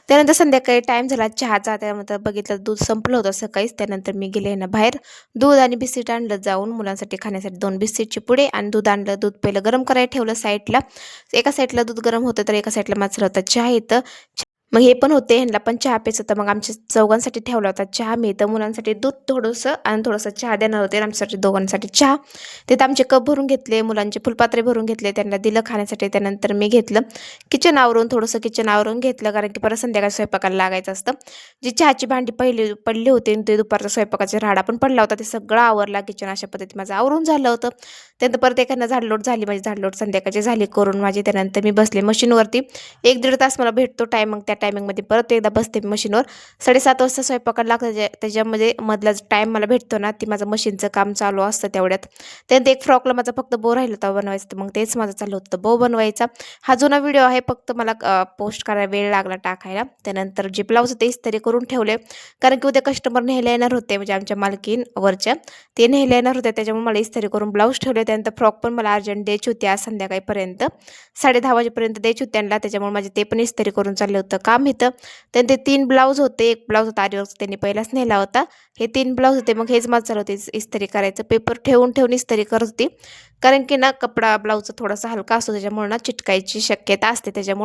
त्यानंतर संध्याकाळी टाईम झाला चहाचा. त्यानंतर बघितलं दूध संपलं होतं सकाळीच. त्यानंतर मी गेले ना बाहेर दूध आणि बिस्किट आणलं जाऊन मुलांसाठी खाण्यासाठी 2 बिस्किटचे पुडे आणि दूध आणलं. दूध पहिलं गरम करायला ठेवलं साईडला. एका साईडला दूध गरम होतं तर एका साईडला माझा होता चहा इथं. मग हे पण होते, ह्यांना पण चहा प्यायचं होतं. मग आमच्या चौघांसाठी ठेवला होता चहा. मी इथं मुलांसाठी दूध थोडंसं आणि थोडंसं चहा देणार होते. आमच्यासाठी दोघांसाठी चहा. तिथं आमचे कप भरून घेतले, मुलांचे फुलपात्रे भरून घेतले, त्यांना दिलं खाण्यासाठी. त्यानंतर मी घेतलं किचन आवरून, थोडंसं किचन आवरून घेतलं कारण की परत संध्याकाळी स्वयंपाकाला लागायचं असतं. जी चहाची भांडी पहिली पडली होती आणि ते दुपारचा स्वयंपाकाचा राडा पण पडला होता, ते सगळं आवरला किचन. अशा पद्धतीने माझं आवरून झालं होतं. त्यानंतर परत एखादं झाडलोट झाली, माझी झाडलोट संध्याकाळची झाली करून माझी. त्यानंतर मी बसले मशीनवरती. 1-1.5 तास मला भेटतो टाईम. मग त्या टायमिंगमध्ये परत एकदा बसते मशीनवर. 7:30 वाजता स्वयंपाकाला लागतं. त्याच्यामध्ये मधला टाईम मला भेटतो ना, ती माझं मशीनचं काम चालू असतं तेवढ्यात. त्यानंतर एक फ्रॉकला माझा फक्त बो राहिला होता बनवायचं, तर मग तेच माझं चालू होतं बो बनवायचा. हा जुना व्हिडिओ आहे, फक्त मला पोस्ट करायला वेळ लागला टाकायला. त्यानंतर जे ब्लाऊज होते इस्त्री करून ठेवले कारण की उद्या कस्टमर न्यायला येणार होते, म्हणजे आमच्या मालकीन वरच्या ते न्यायला येणार होते. त्याच्यामुळे मला इस्त्री करून ब्लाऊज ठेवले. त्यानंतर फ्रॉक पण मला अर्जंट द्यायची होती आज संध्याकाळीपर्यंत, 10:30 वाजेपर्यंत द्यायची होती त्यांना. त्याच्यामुळे माझे ते पण इस्त्री करून चाललं होतं काम इथं. त्यानंतर 3 ब्लाऊज होते. एक ब्लाऊज होता आरीवर्कचा, त्यांनी पहिलाच नेला होता. हे 3 ब्लाऊज होते. मग हेच माझं चालू होते इस्त्री करायचं. पेपर ठेवून ठेवून इस्त्री करत होती कारण की ना कपडा ब्लाऊजचा थोडासा हलका असतो, त्याच्यामुळे ना चिटकायची शक्यता असते. त्याच्यामुळे